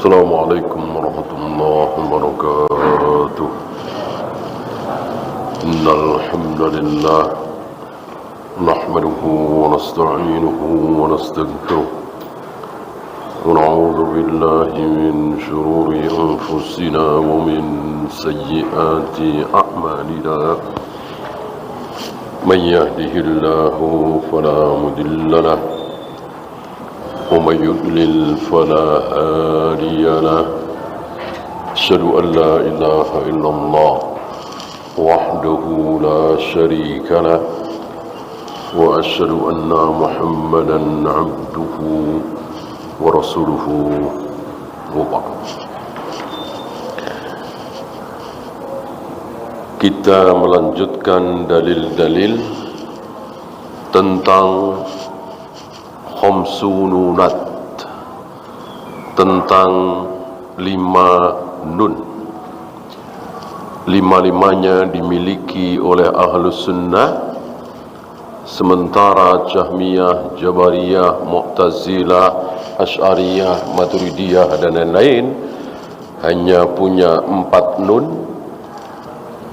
Assalamualaikum warahmatullahi wabarakatuh. Innal hamdalillah nahmaduhu wa nasta'inuhu wa nastaghfiruh wa na'udzu billahi min shururi anfusina wa min sayyiati a'malina. Man yahdihillahu fala mudilla lahu ومن يضلل فلا هادي له. أشهد أن لا إله إلا الله وحده لا شريك له وأشهد أن محمدا عبده ورسوله وبعد. Kita melanjutkan dalil-dalil tentang khamsununat, tentang 5 nun. 5-5-nya dimiliki oleh Ahlus Sunnah, sementara Jahmiyah, Jabariyah, Mu'tazilah, Asy'ariyah, Maturidiyah dan lain-lain hanya punya 4 nun.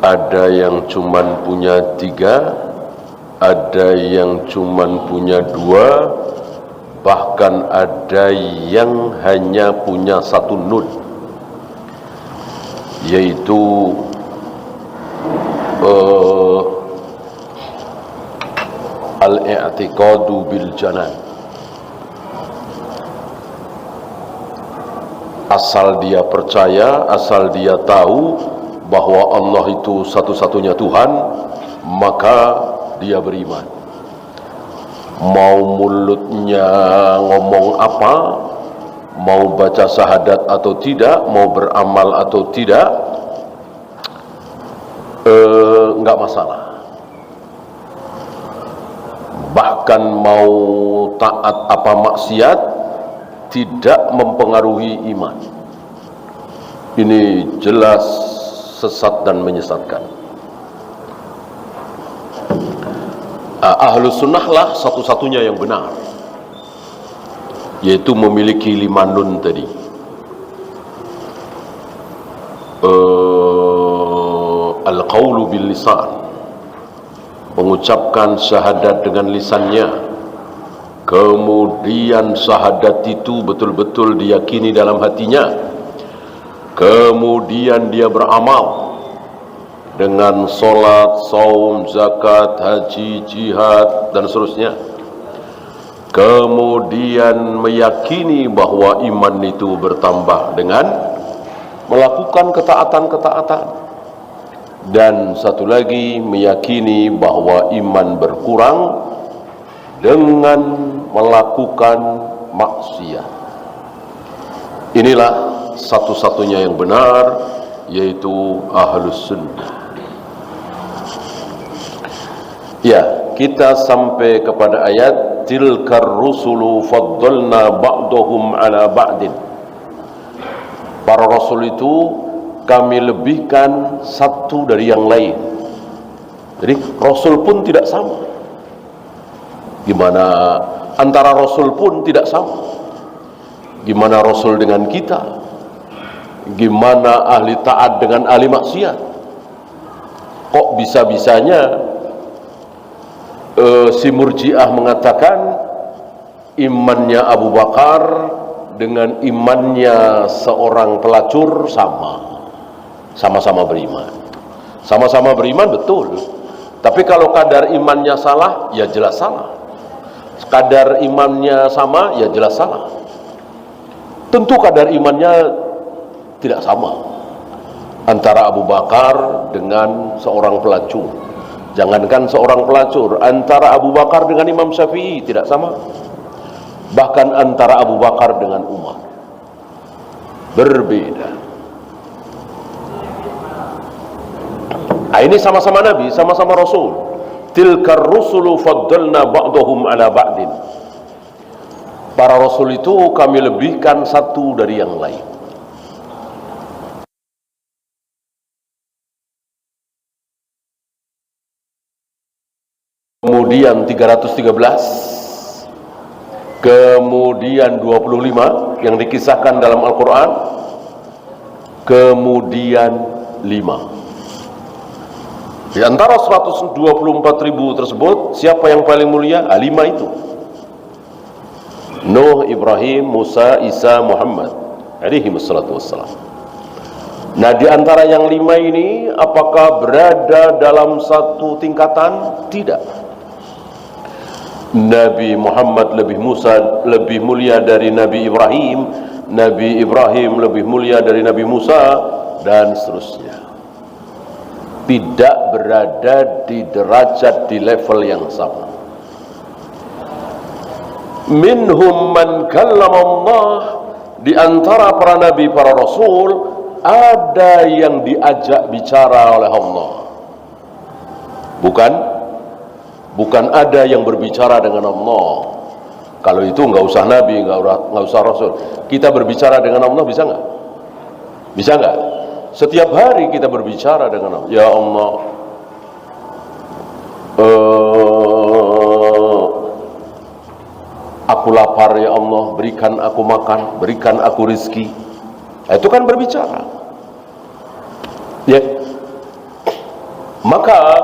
Ada yang cuman punya 3, ada yang cuman punya 2, bahkan ada yang hanya punya 1 nun, yaitu al-i'tiqadu bil janan. Asal dia percaya, asal dia tahu bahwa Allah itu satu-satunya Tuhan, maka dia beriman. Mau mulutnya ngomong apa, mau baca syahadat atau tidak, mau beramal atau tidak, enggak masalah. Bahkan mau taat apa maksiat tidak mempengaruhi iman. Ini jelas sesat dan menyesatkan. Ahlus Sunnah lah satu-satunya yang benar, yaitu memiliki 5 nun tadi. Al-qawlu bil lisan, mengucapkan syahadat dengan lisannya, kemudian syahadat itu betul-betul diyakini dalam hatinya, kemudian dia beramal dengan solat, saum, zakat, haji, jihad, dan seterusnya. Kemudian meyakini bahwa iman itu bertambah dengan melakukan ketaatan-ketaatan. Dan satu lagi, meyakini bahwa iman berkurang dengan melakukan maksiat. Inilah satu-satunya yang benar, yaitu Ahlus Sunnah. Ya, kita sampai kepada ayat tilkar rusulu faddalna ba'dahum ala ba'din. Para rasul itu kami lebihkan satu dari yang lain. Jadi rasul pun tidak sama. Gimana antara rasul pun tidak sama? Gimana rasul dengan kita? Gimana ahli taat dengan ahli maksiat? Kok bisa-bisanya si Murji'ah mengatakan imannya Abu Bakar dengan imannya seorang pelacur sama-sama beriman. Sama-sama beriman, betul. Tapi kalau kadar imannya salah, ya jelas salah. Kadar imannya sama, ya jelas salah. Tentu kadar imannya tidak sama antara Abu Bakar dengan seorang pelacur. Jangankan seorang pelacur, antara Abu Bakar dengan Imam Syafi'i tidak sama. Bahkan antara Abu Bakar dengan Umar berbeda. Ini sama-sama Nabi, sama-sama Rasul. Tilkar rusulu faddalna ba'dahum ala ba'din. Para Rasul itu kami lebihkan satu dari yang lain. Kemudian 313 kemudian 25 yang dikisahkan dalam Al-Quran, kemudian 5. Di antara 124.000 tersebut, siapa yang paling mulia? 5 itu. Nuh, Ibrahim, Musa, Isa, Muhammad alaihi wassalatu wassalam. Nah, di antara yang 5 ini, apakah berada dalam satu tingkatan? Tidak. Nabi Muhammad lebih mulia dari Nabi Ibrahim, Nabi Ibrahim lebih mulia dari Nabi Musa, dan seterusnya. Tidak berada di derajat, di level yang sama. Minhum man kallama Allah, di antara para nabi, para rasul, ada yang diajak bicara oleh Allah. Bukan ada yang berbicara dengan Allah. Kalau itu nggak usah nabi, nggak usah rasul. Kita berbicara dengan Allah bisa nggak? Bisa nggak? Setiap hari kita berbicara dengan Allah. Ya Allah, aku lapar ya Allah, berikan aku makan, berikan aku rizki. Itu kan berbicara. Ya. Maka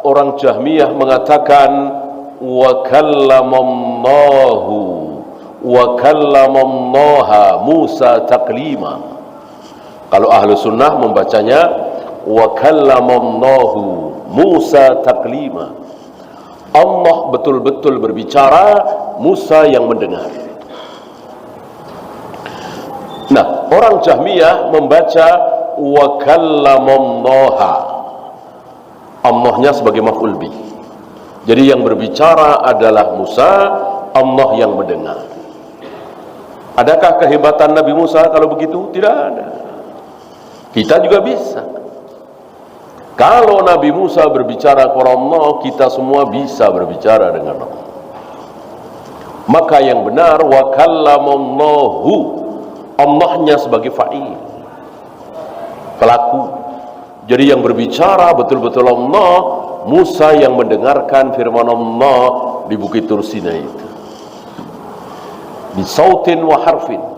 orang Jahmiyah mengatakan wa kallamallaha Musa taklima. Kalau ahlu sunnah membacanya wa kallamallahu Musa taklima. Allah betul-betul berbicara, Musa yang mendengar. Nah, orang Jahmiyah membaca wa kallamallaha, Allahnya sebagai maf'ul bih. Jadi yang berbicara adalah Musa, Allah yang mendengar. Adakah kehebatan Nabi Musa kalau begitu? Tidak ada. Kita juga bisa. Kalau Nabi Musa berbicara kepada Allah, kita semua bisa berbicara dengan Allah. Maka yang benar wa kallamallahu, Allahnya sebagai fa'il, pelaku. Jadi yang berbicara betul-betul Allah, Musa yang mendengarkan firman Allah di Bukit Tur Sinai itu. Bi sautin wa harfin,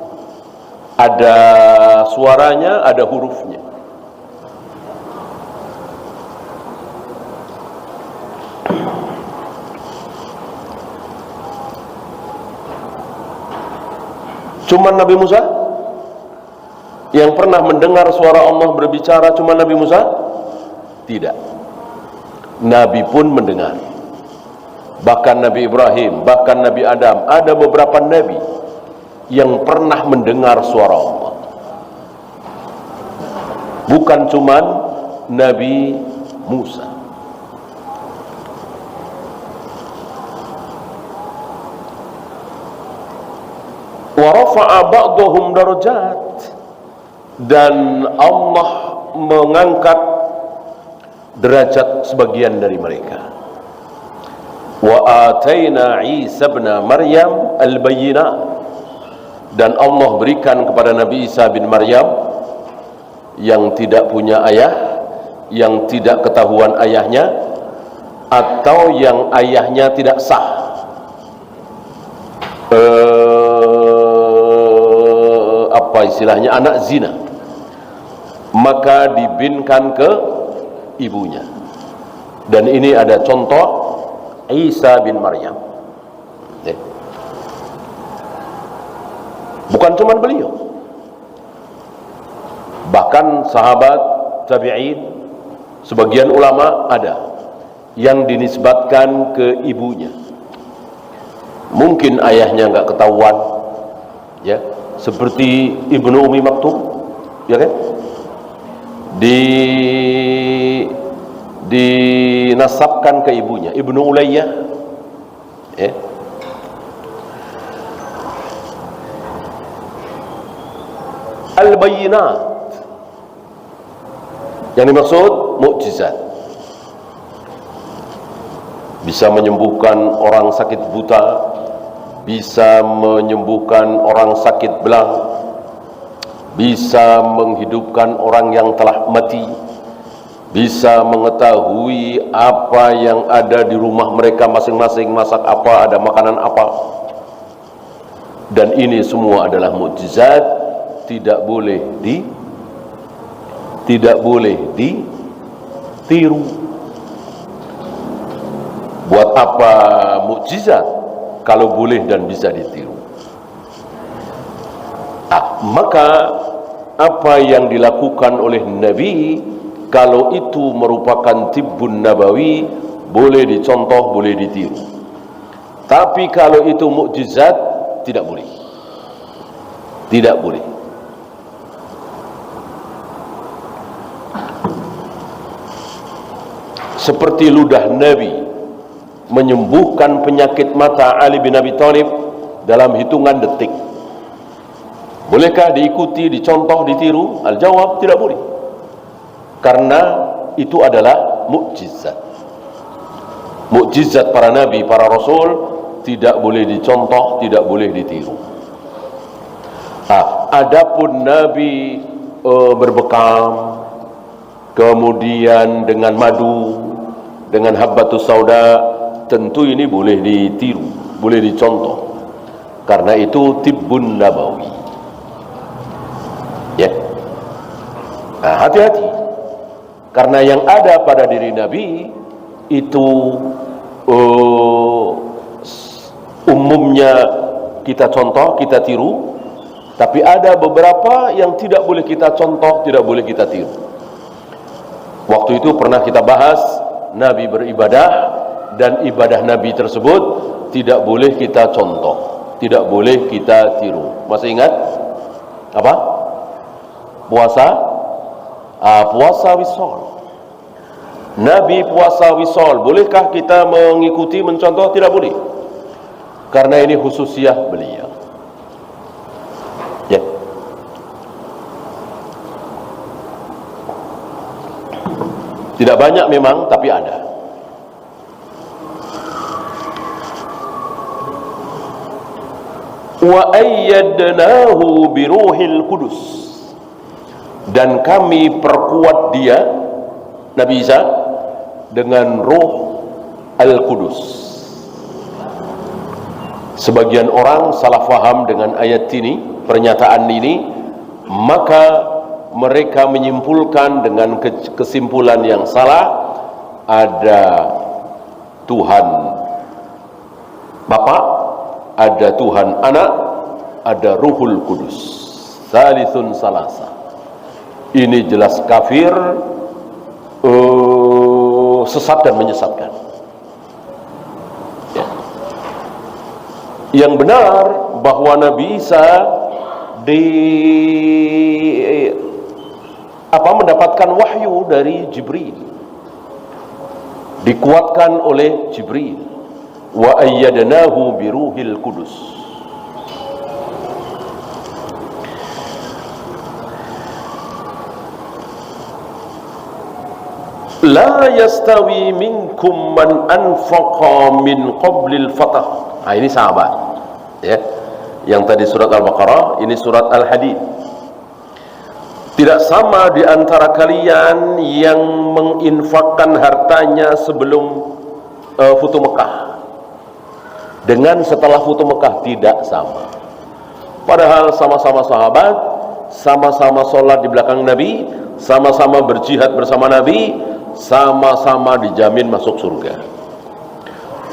ada suaranya, ada hurufnya. Cuma Nabi Musa yang pernah mendengar suara Allah berbicara, cuma Nabi Musa? Tidak. Nabi pun mendengar. Bahkan Nabi Ibrahim, bahkan Nabi Adam, ada beberapa nabi yang pernah mendengar suara Allah. Bukan cuma Nabi Musa. Wa rafa'a ba'dahum darajat, dan Allah mengangkat derajat sebagian dari mereka. Wa ataina Isa ibn Maryam al-bayyinat, dan Allah berikan kepada Nabi Isa bin Maryam yang tidak punya ayah, yang tidak ketahuan ayahnya, atau yang ayahnya tidak sah, apa istilahnya, anak zina, maka dibinkan ke ibunya. Dan ini ada contoh Isa bin Maryam. Bukan cuma beliau, bahkan sahabat tabi'in, sebagian ulama ada yang dinisbatkan ke ibunya. Mungkin ayahnya nggak ketahuan, ya, seperti Ibnu Umi Maktum, ya kan? Dinasabkan ke ibunya, Ibnu Ulayyah, ya. Al-bayyinat, yang dimaksud mukjizat, bisa menyembuhkan orang sakit buta, bisa menyembuhkan orang sakit belang, bisa menghidupkan orang yang telah mati, bisa mengetahui apa yang ada di rumah mereka masing-masing, masak apa, ada makanan apa. Dan ini semua adalah mukjizat, tidak boleh ditiru. Buat apa mukjizat kalau boleh dan bisa ditiru? Maka apa yang dilakukan oleh Nabi, kalau itu merupakan tibbun nabawi, boleh dicontoh, boleh ditiru. Tapi kalau itu mukjizat, tidak boleh. Tidak boleh. Seperti ludah Nabi menyembuhkan penyakit mata Ali bin Abi Thalib dalam hitungan detik. Bolehkah diikuti, dicontoh, ditiru? Al-jawab, tidak boleh. Karena itu adalah mukjizat. Mukjizat para nabi, para rasul tidak boleh dicontoh, tidak boleh ditiru. Adapun Nabi berbekam, kemudian dengan madu, dengan habbatus sauda, tentu ini boleh ditiru, boleh dicontoh. Karena itu tibbun nabawi. Ya, hati-hati. Karena yang ada pada diri Nabi itu umumnya kita contoh, kita tiru. Tapi ada beberapa yang tidak boleh kita contoh, tidak boleh kita tiru. Waktu itu pernah kita bahas, Nabi beribadah, dan ibadah Nabi tersebut tidak boleh kita contoh, tidak boleh kita tiru. Masih ingat? Apa? Puasa? Puasa wisol. Nabi puasa wisol, bolehkah kita mengikuti, mencontoh? Tidak boleh. Karena ini khususiyah beliau. Ya. Tidak banyak memang, tapi ada. Wa ayyadnahu biruhil qudus, dan kami perkuat dia, Nabi Isa, dengan Ruh Al-Qudus. Sebagian orang salah faham dengan ayat ini, pernyataan ini, maka mereka menyimpulkan dengan kesimpulan yang salah. Ada Tuhan Bapa, ada Tuhan Anak, ada Ruhul Kudus, Tsalithun Salasa. Ini jelas kafir, sesat dan menyesatkan. Ya. Yang benar bahwa Nabi Isa mendapatkan wahyu dari Jibril, dikuatkan oleh Jibril. Wa ayyadnahu biruhil qudus. La yastawi minkum man anfaqa min qablil fatah. Ini sahabat, ya. Yang tadi surat Al-Baqarah, ini surat Al-Hadid. Tidak sama di antara kalian yang menginfakkan hartanya sebelum Futuh Mekah dengan setelah Futuh Mekah, tidak sama. Padahal sama-sama sahabat, sama-sama sholat di belakang Nabi, sama-sama berjihad bersama Nabi, sama-sama dijamin masuk surga.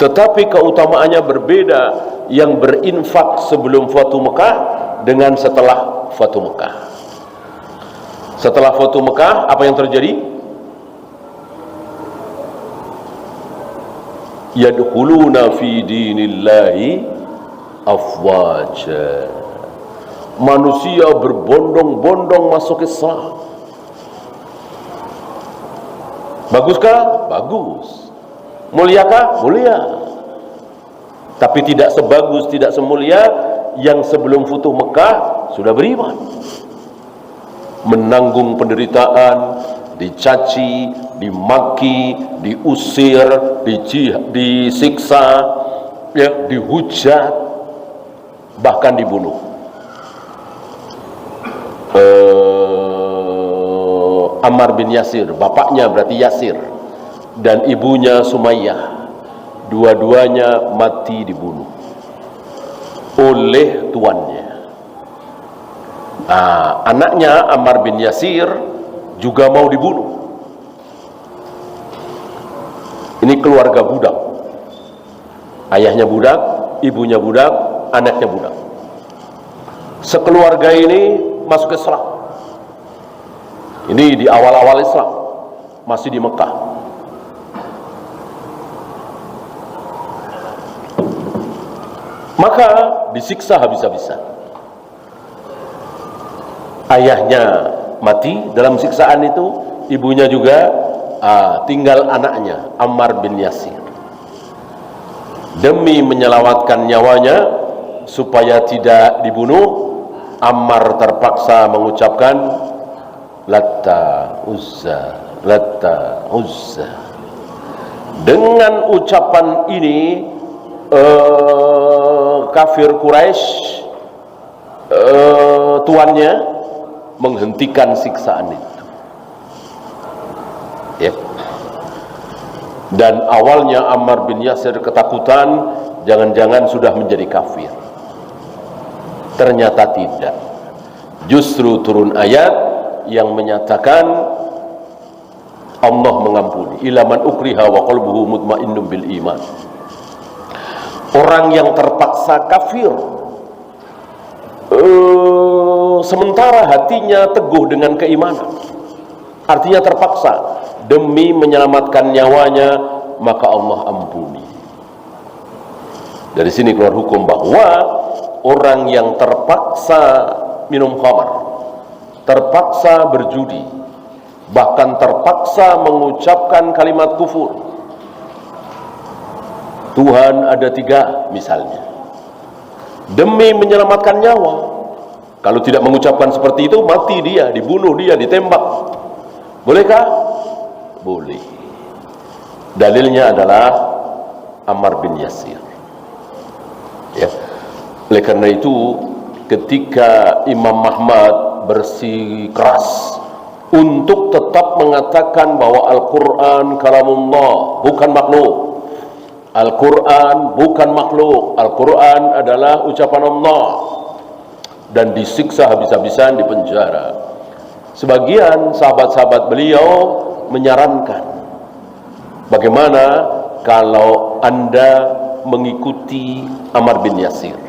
Tetapi keutamaannya berbeda, yang berinfak sebelum Futuh Mekah dengan setelah Futuh Mekah. Setelah Futuh Mekah, apa yang terjadi? Yadkhuluna fi dinillahi afwaja. Manusia berbondong-bondong masuk Islam. Baguskah? Bagus. Muliakah? Mulia. Tapi tidak sebagus, tidak semulia yang sebelum Futuh Mekah sudah beriman. Menanggung penderitaan, dicaci, dimaki, diusir, disiksa, ya, dihujat, bahkan dibunuh. Ammar bin Yasir, bapaknya berarti Yasir, dan ibunya Sumayyah, dua-duanya mati dibunuh oleh tuannya. Anaknya Ammar bin Yasir juga mau dibunuh. Ini keluarga budak. Ayahnya budak, ibunya budak, anaknya budak. Sekeluarga ini masuk Islam. Ini di awal-awal Islam, masih di Mekah. Maka disiksa habis-habisan. Ayahnya mati dalam siksaan itu, ibunya juga, tinggal anaknya Ammar bin Yasir. Demi menyelamatkan nyawanya supaya tidak dibunuh, Ammar terpaksa mengucapkan Latta Uzza, Latta Uzza. Dengan ucapan ini kafir Quraisy, tuannya menghentikan siksaan itu. Ya. Dan awalnya Ammar bin Yasir ketakutan, jangan-jangan sudah menjadi kafir. Ternyata tidak. Justru turun ayat yang menyatakan Allah mengampuni. Ila man ukriha wa qalbuhu mutmainnun bil iman. Orang yang terpaksa kafir, sementara hatinya teguh dengan keimanan, artinya terpaksa demi menyelamatkan nyawanya, maka Allah ampuni. Dari sini keluar hukum bahwa orang yang terpaksa minum khamar, terpaksa berjudi, bahkan terpaksa mengucapkan kalimat kufur, Tuhan ada 3 misalnya, demi menyelamatkan nyawa. Kalau tidak mengucapkan seperti itu, mati dia, dibunuh dia, ditembak. Bolehkah? Boleh. Dalilnya adalah Ammar bin Yasir. Ya. Oleh karena itu, ketika Imam Ahmad bersikeras untuk tetap mengatakan bahwa Al-Quran kalamullah, bukan makhluk. Al-Quran bukan makhluk, Al-Quran adalah ucapan Allah, dan disiksa habis-habisan di penjara. Sebagian sahabat-sahabat beliau menyarankan, bagaimana kalau Anda mengikuti Ammar bin Yasir?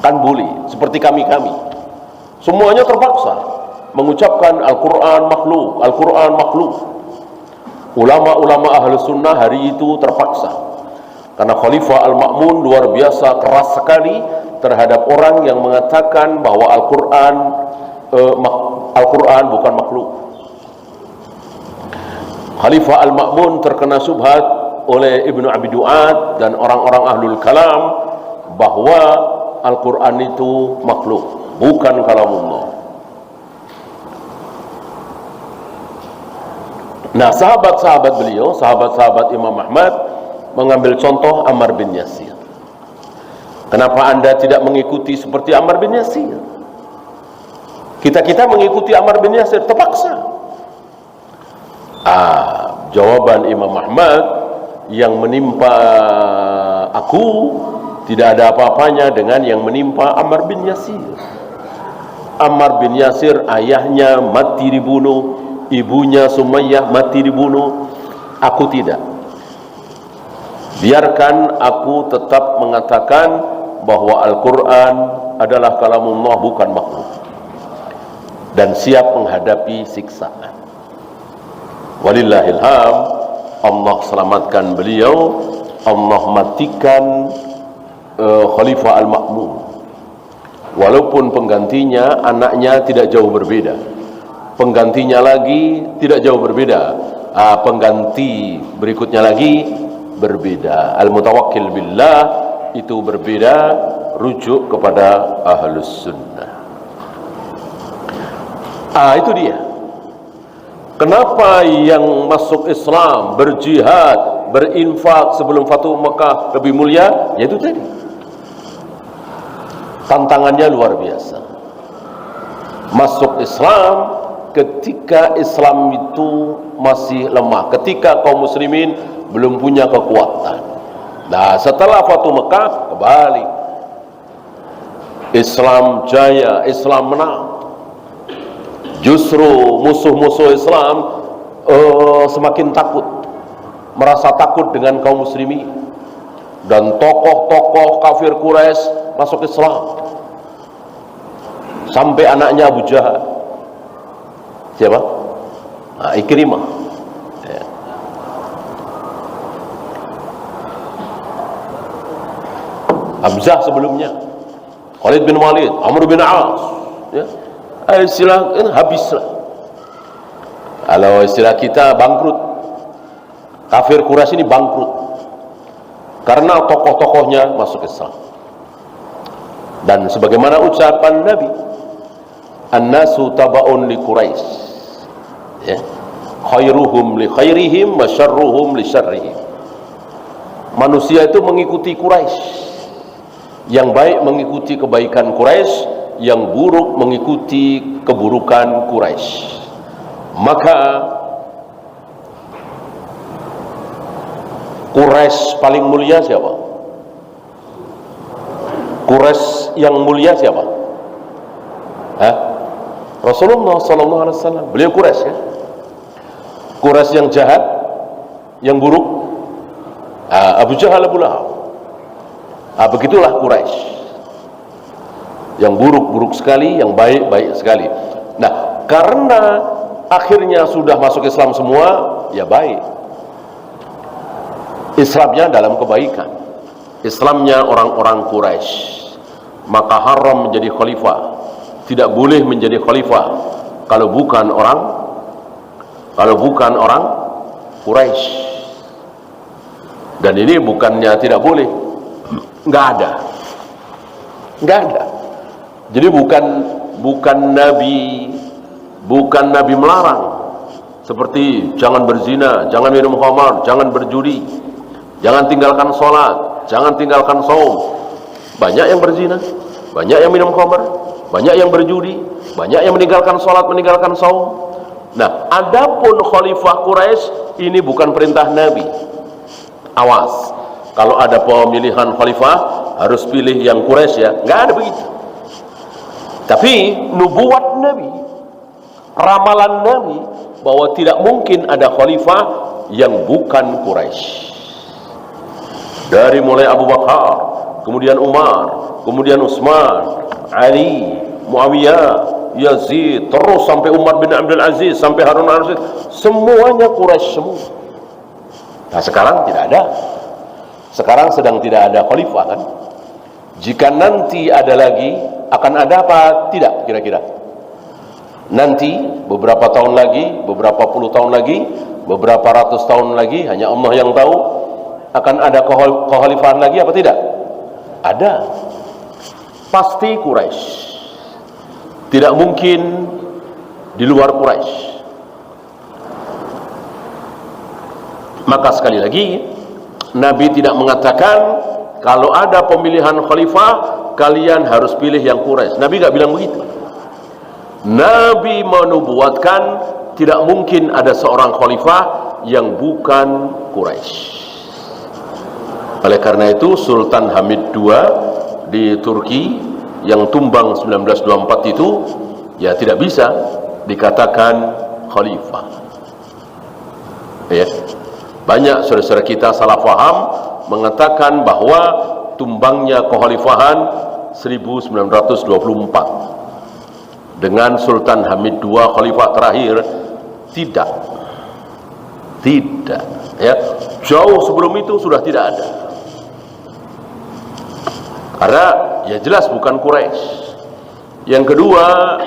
Kan boleh, seperti kami-kami. Semuanya terpaksa mengucapkan Al-Quran makhluk, Al-Quran makhluk. Ulama-ulama Ahlus Sunnah hari itu terpaksa, karena Khalifah Al-Ma'mun luar biasa keras sekali terhadap orang yang mengatakan bahwa Al-Quran bukan makhluk. Khalifah Al-Ma'mun terkena subhat oleh Ibnu Abi Du'ad dan orang-orang Ahlul Kalam bahwa Al-Quran itu makhluk, bukan kalamullah. Nah, sahabat-sahabat beliau, sahabat-sahabat Imam Ahmad, mengambil contoh Ammar bin Yasir. Kenapa Anda tidak mengikuti seperti Ammar bin Yasir? Kita mengikuti Ammar bin Yasir terpaksa. Jawaban Imam Ahmad, yang menimpa aku tidak ada apa-apanya dengan yang menimpa Ammar bin Yasir. Ammar bin Yasir ayahnya mati dibunuh, ibunya Sumayyah mati dibunuh, aku tidak. Biarkan aku tetap mengatakan bahwa Al-Quran adalah kalamullah, bukan makhluk, dan siap menghadapi siksaan. Walillahilham, Allah selamatkan beliau, Allah matikan Khalifah Al-Ma'mun. Walaupun penggantinya anaknya tidak jauh berbeda, penggantinya lagi tidak jauh berbeda, pengganti berikutnya lagi berbeda. Al-Mutawakkil billah itu berbeda, rujuk kepada Ahlus Sunnah. Itu dia. Kenapa yang masuk Islam, berjihad, berinfak sebelum Fatuh Mekah lebih mulia? Yaitu tadi, tantangannya luar biasa. Masuk Islam ketika Islam itu masih lemah, ketika kaum muslimin belum punya kekuatan. Nah, setelah Fatuh Mekah kembali. Islam jaya, Islam menang. Justru musuh-musuh Islam semakin takut, merasa takut dengan kaum muslimin, dan tokoh-tokoh kafir Quraisy masuk Islam. Sampai anaknya Abu Jahal, siapa? Ikrimah. Ya. Hamzah sebelumnya, Khalid bin Walid, Amr bin As, ya. Istilah habislah. Kalau istilah kita bangkrut, kafir Quraisy ini bangkrut karena tokoh-tokohnya masuk Islam. Dan sebagaimana ucapan Nabi, an-nasu taba'un li Quraisy, ya. Khairuhum li khairihim wa syarruhum li syarrihim. Manusia itu mengikuti Quraisy. Yang baik mengikuti kebaikan Quraisy, yang buruk mengikuti keburukan Quraisy. Maka Quraisy paling mulia siapa? Quraisy yang mulia siapa? Rasulullah sallallahu alaihi wasallam. Beliau Quraisy, ya. Quraisy yang jahat, yang buruk, Abu Jahal, Abu Lahab. Begitulah Quraisy. Yang buruk-buruk sekali, yang baik-baik sekali. Nah, karena akhirnya sudah masuk Islam semua, ya baik. Islamnya dalam kebaikan. Islamnya orang-orang Quraisy. Maka haram menjadi khalifah. Tidak boleh menjadi khalifah kalau bukan orang Quraisy. Dan ini bukannya tidak boleh, nggak ada. Jadi bukan Nabi melarang, seperti jangan berzina, jangan minum khamar, jangan berjudi, jangan tinggalkan sholat, jangan tinggalkan saum. Banyak yang berzina, banyak yang minum khamar, banyak yang berjudi, banyak yang meninggalkan sholat, meninggalkan saum. Nah, adapun khalifah Quraisy ini bukan perintah Nabi. Awas, kalau ada pemilihan khalifah harus pilih yang Quraisy, ya, nggak ada begitu. Tapi nubuat Nabi, ramalan Nabi bahwa tidak mungkin ada khalifah yang bukan Quraisy. Dari mulai Abu Bakar, kemudian Umar, kemudian Utsman, Ali, Muawiyah, Yazid, terus sampai Umar bin Abdul Aziz, sampai Harun al-Rashid, semuanya Quraisy semua. Nah, sekarang tidak ada. Sekarang sedang tidak ada khalifah, kan? Jika nanti ada lagi, akan ada apa tidak kira-kira? Nanti beberapa tahun lagi, beberapa puluh tahun lagi, beberapa ratus tahun lagi, hanya Allah yang tahu, akan ada kekhalifahan lagi apa tidak? Ada. Pasti Quraisy. Tidak mungkin di luar Quraisy. Maka sekali lagi, Nabi tidak mengatakan kalau ada pemilihan khalifah kalian harus pilih yang Quraisy. Nabi tidak bilang begitu. Nabi menubuatkan tidak mungkin ada seorang khalifah yang bukan Quraisy. Oleh karena itu Sultan Hamid II di Turki yang tumbang 1924 itu, ya tidak bisa dikatakan khalifah. Ya. Banyak saudara-saudara kita salah faham mengatakan bahwa tumbangnya kekhalifahan 1924 dengan Sultan Hamid II khalifah terakhir. Tidak, ya, jauh sebelum itu sudah tidak ada. Karena ya jelas bukan Quraisy. Yang kedua,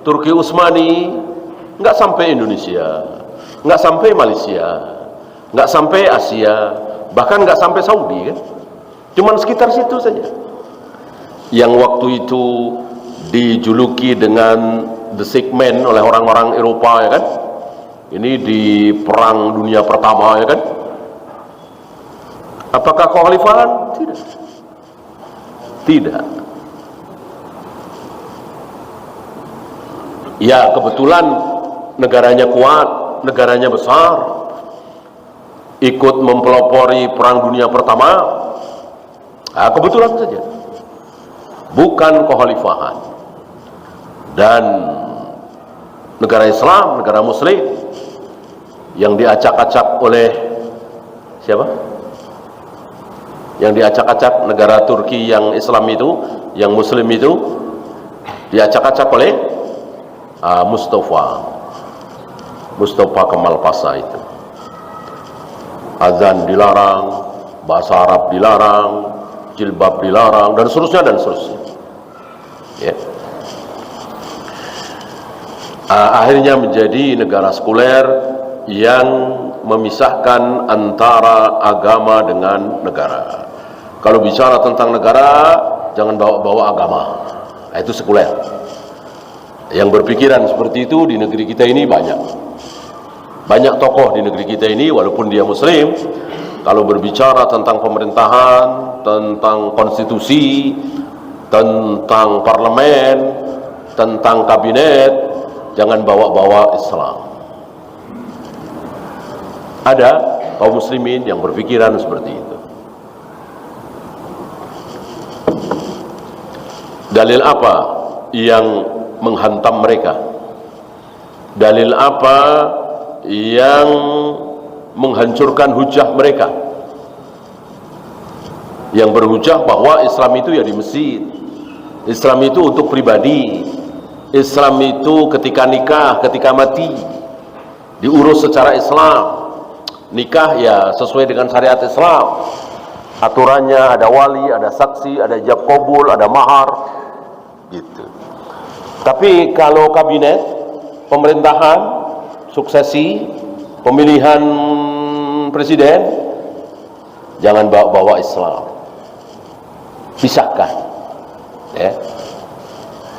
Turki Utsmani nggak sampai Indonesia, nggak sampai Malaysia, nggak sampai Asia, bahkan nggak sampai Saudi, kan? Cuman sekitar situ saja. Yang waktu itu dijuluki dengan The Sick Man oleh orang-orang Eropa, ya kan? Ini di Perang Dunia Pertama, ya kan? Apakah kekhalifahan? Tidak. Ya, kebetulan negaranya kuat, negaranya besar, ikut mempelopori Perang Dunia Pertama. Kebetulan saja. bukan kekhalifahan. Dan negara Islam, negara Muslim yang diacak-acak oleh siapa? Yang diacak-acak negara Turki yang Islam itu, yang Muslim itu diacak-acak oleh Mustafa Kemal Pasha itu. Azan dilarang, bahasa Arab dilarang, jilbab dilarang, dan seterusnya dan seterusnya. Ya. Akhirnya menjadi negara sekuler yang memisahkan antara agama dengan negara. Kalau bicara tentang negara, jangan bawa-bawa agama. Itu sekuler. Yang berpikiran seperti itu di negeri kita ini banyak. Banyak tokoh di negeri kita ini, walaupun dia Muslim, kalau berbicara tentang pemerintahan, tentang konstitusi, tentang parlemen, tentang kabinet, jangan bawa-bawa Islam. Ada kaum muslimin yang berpikiran seperti itu. Dalil apa yang menghantam mereka? Dalil apa yang menghancurkan hujah mereka? Yang berhujah bahwa Islam itu ya di masjid, Islam itu untuk pribadi, Islam itu ketika nikah, ketika mati diurus secara Islam. Nikah ya sesuai dengan syariat Islam, aturannya ada wali, ada saksi, ada ijab qabul, ada mahar gitu. Tapi kalau kabinet, pemerintahan, suksesi, pemilihan presiden, jangan bawa-bawa Islam, pisahkan. Ya.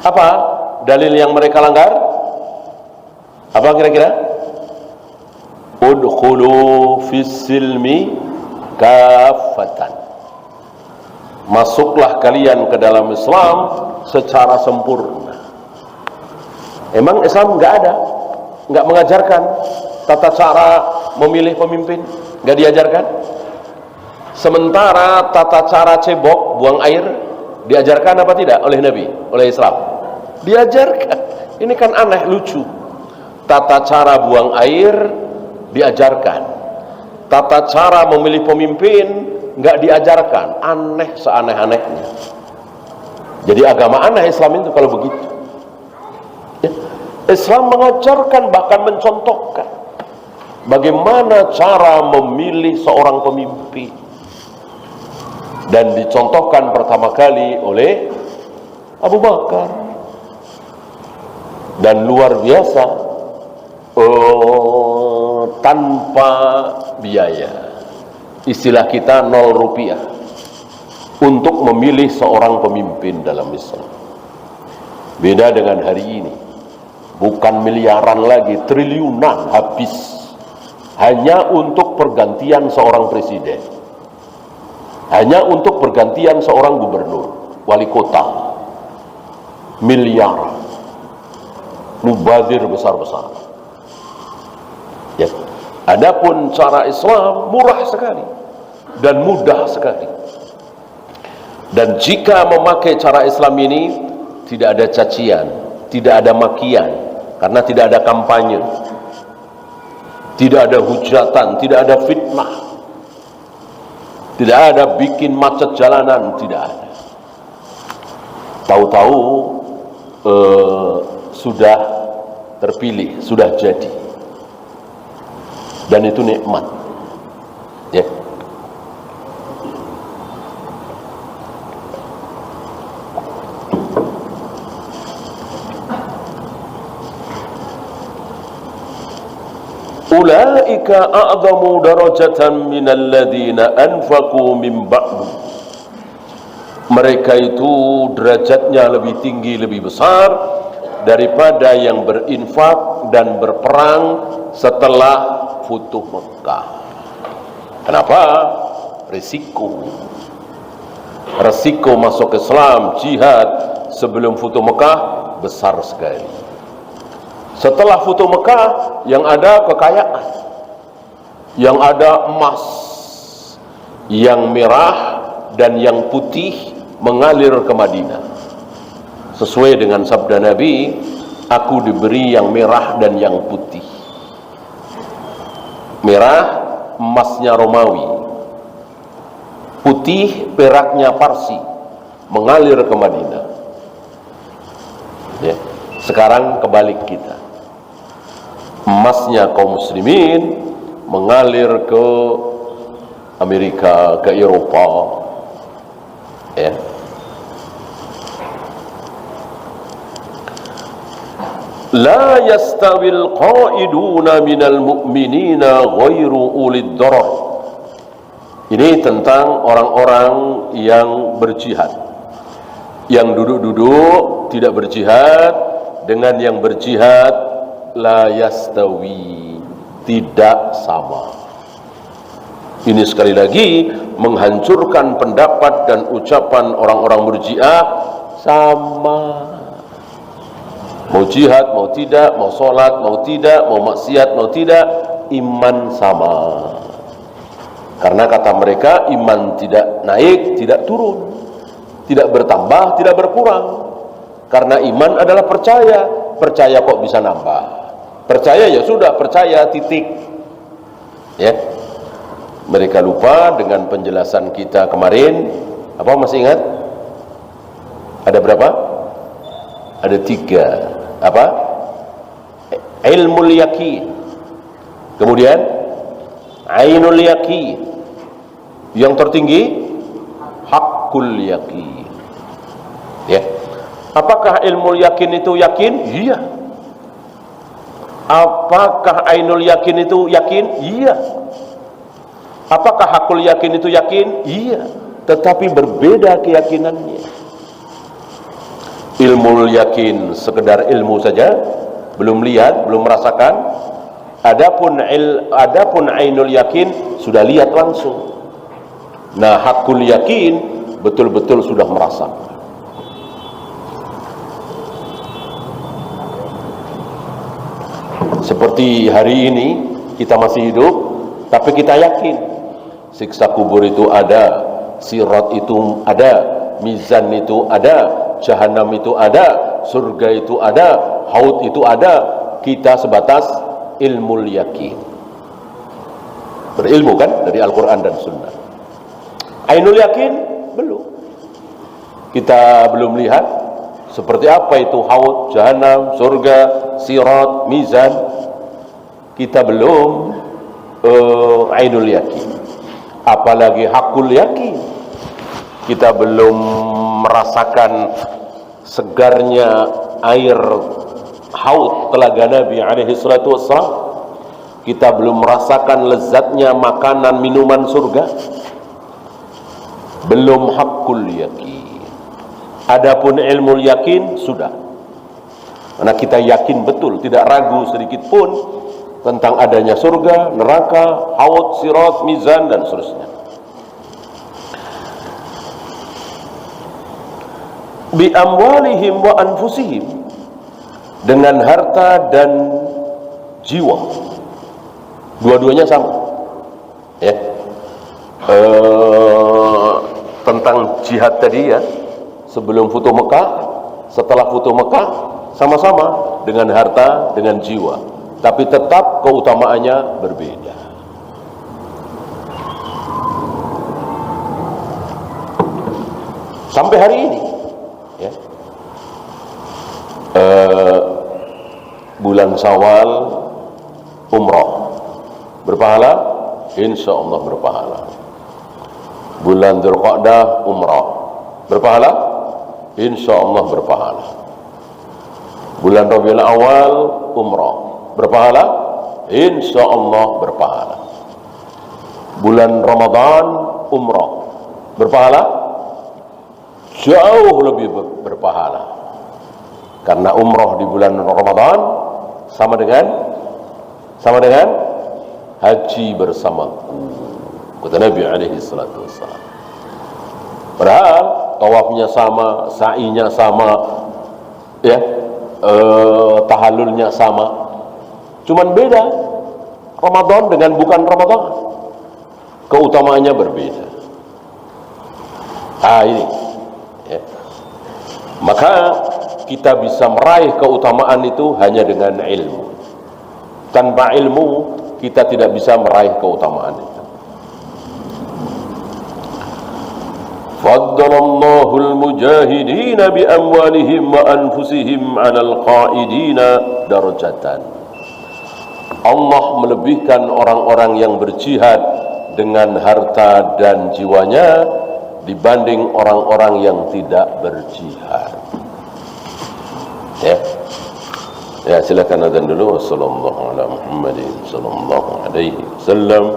Apa dalil yang mereka langgar? Apa kira-kira? Udkhulu fis silmi kafatan. Masuklah kalian ke dalam Islam secara sempurna. Emang Islam nggak mengajarkan tata cara memilih pemimpin, nggak diajarkan. Sementara tata cara cebok, buang air, diajarkan apa tidak oleh Nabi, oleh Islam? Diajarkan. Ini kan aneh, lucu. Tata cara buang air diajarkan, tata cara memilih pemimpin nggak diajarkan. Aneh seaneh-anehnya. Jadi agama aneh Islam itu kalau begitu. Ya. Islam mengajarkan, bahkan mencontohkan bagaimana cara memilih seorang pemimpin, dan dicontohkan pertama kali oleh Abu Bakar. Dan luar biasa, tanpa biaya, istilah kita 0 rupiah, untuk memilih seorang pemimpin dalam Islam. Beda dengan hari ini, bukan miliaran lagi, triliunan habis hanya untuk pergantian seorang presiden, hanya untuk pergantian seorang gubernur, wali kota. Miliar, mubazir besar-besar. Ya. Adapun cara Islam murah sekali dan mudah sekali. Dan jika memakai cara Islam ini, tidak ada cacian, tidak ada makian, karena tidak ada kampanye, tidak ada hujatan, tidak ada fitnah, tidak ada bikin macet jalanan, tidak ada. Tahu-tahu sudah terpilih, sudah jadi. Dan itu nikmat. Ya. Ulaika a'zamu darajatan minal ladzina anfaqu min ba'du. Mereka itu derajatnya lebih tinggi, lebih besar daripada yang berinfak dan berperang setelah Futuh Mekah. Kenapa? Risiko masuk Islam, jihad sebelum Futuh Mekah besar sekali. Setelah Futuh Mekah yang ada kekayaan, yang ada emas, yang merah dan yang putih mengalir ke Madinah. Sesuai dengan sabda Nabi, aku diberi yang merah dan yang putih. Merah emasnya Romawi, putih peraknya Parsi, mengalir ke Madinah. Ya. Sekarang kebalik kita, emasnya kaum muslimin mengalir ke Amerika, ke Eropa. Ya. La yastawil qa'iduna minal mu'minina ghairu ulid darar. Ini tentang orang-orang yang berjihad. Yang duduk-duduk tidak berjihad dengan yang berjihad, la yastawi, tidak sama. Ini sekali lagi menghancurkan pendapat dan ucapan orang-orang Murji'ah. Sama. Mau jihad, mau tidak, mau sholat, mau tidak, mau maksiat, mau tidak, iman sama. Karena kata mereka, iman tidak naik, tidak turun, tidak bertambah, tidak berkurang. Karena iman adalah percaya. Percaya kok bisa nambah? Percaya ya sudah, percaya, titik. Ya. Mereka lupa dengan penjelasan kita kemarin. Apa masih ingat? Ada berapa? Ada 3. Apa? Ilmul yakin, kemudian ainul yakin, yang tertinggi hakul yakin. Ya. Apakah ilmul yakin itu yakin? Iya. Apakah ainul yakin itu yakin? Iya. Apakah hakul yakin itu yakin? Iya. Tetapi berbeda keyakinannya. Ilmu yakin sekedar ilmu saja, belum lihat, belum merasakan. Adapun ainul yakin sudah lihat langsung. Nah, hakul yakin betul-betul sudah merasakan. Seperti hari ini kita masih hidup, tapi kita yakin siksa kubur itu ada, sirat itu ada, mizan itu ada, Jahannam itu ada, surga itu ada, haud itu ada. Kita sebatas ilmu yakin. Berilmu kan dari Al-Quran dan Sunnah. Ainul yakin belum. Kita belum lihat seperti apa itu haud, Jahannam, surga, sirat, mizan. Kita belum ainul yakin. Apalagi hakul yakin. Kita belum merasakan segarnya air haud telaga Nabi alaihi salatu wassalam. Kita belum merasakan lezatnya makanan minuman surga. Belum hakul yakin. Adapun ilmu yakin sudah. Karena kita yakin betul, tidak ragu sedikit pun tentang adanya surga, neraka, haud, sirat, mizan dan seterusnya. Bi amwalihim wa anfusihim, dengan harta dan jiwa, dua-duanya sama. Ya. Tentang jihad tadi ya, sebelum Futuh Mekah, setelah Futuh Mekah, sama-sama dengan harta, dengan jiwa, tapi tetap keutamaannya berbeda. Sampai hari ini ya. Bulan Syawal umrah berpahala, insya Allah berpahala. Bulan Dzulqa'dah umrah berpahala, insya Allah berpahala. Bulan Rabiul Awal umrah berpahala, insya Allah berpahala. Bulan Ramadan umrah berpahala, jauh lebih berpahala. Karena umrah di bulan Ramadan sama dengan haji bersamaku, kata Nabi alaihi salatu wassalam. Padahal tawafnya sama, sa'inya sama, ya, tahallulnya sama. Cuman beda Ramadan dengan bukan Ramadan, keutamaannya berbeda. Ini ya. Maka kita bisa meraih keutamaan itu hanya dengan ilmu. Tanpa ilmu kita tidak bisa meraih keutamaan itu. Faddalallahu al-mujahidina bi amwalihim wa anfusihim 'alal qa'idina darajatan. Allah melebihkan orang-orang yang berjihad dengan harta dan jiwanya dibanding orang-orang yang tidak berjihad. Ya, silakan azan dulu. Wassallallahu ala Muhammadin sallallahu alaihi wasallam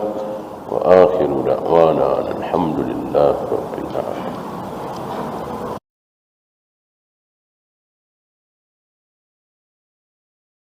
wa akhiru da'wana alhamdulillahi rabbil alamin.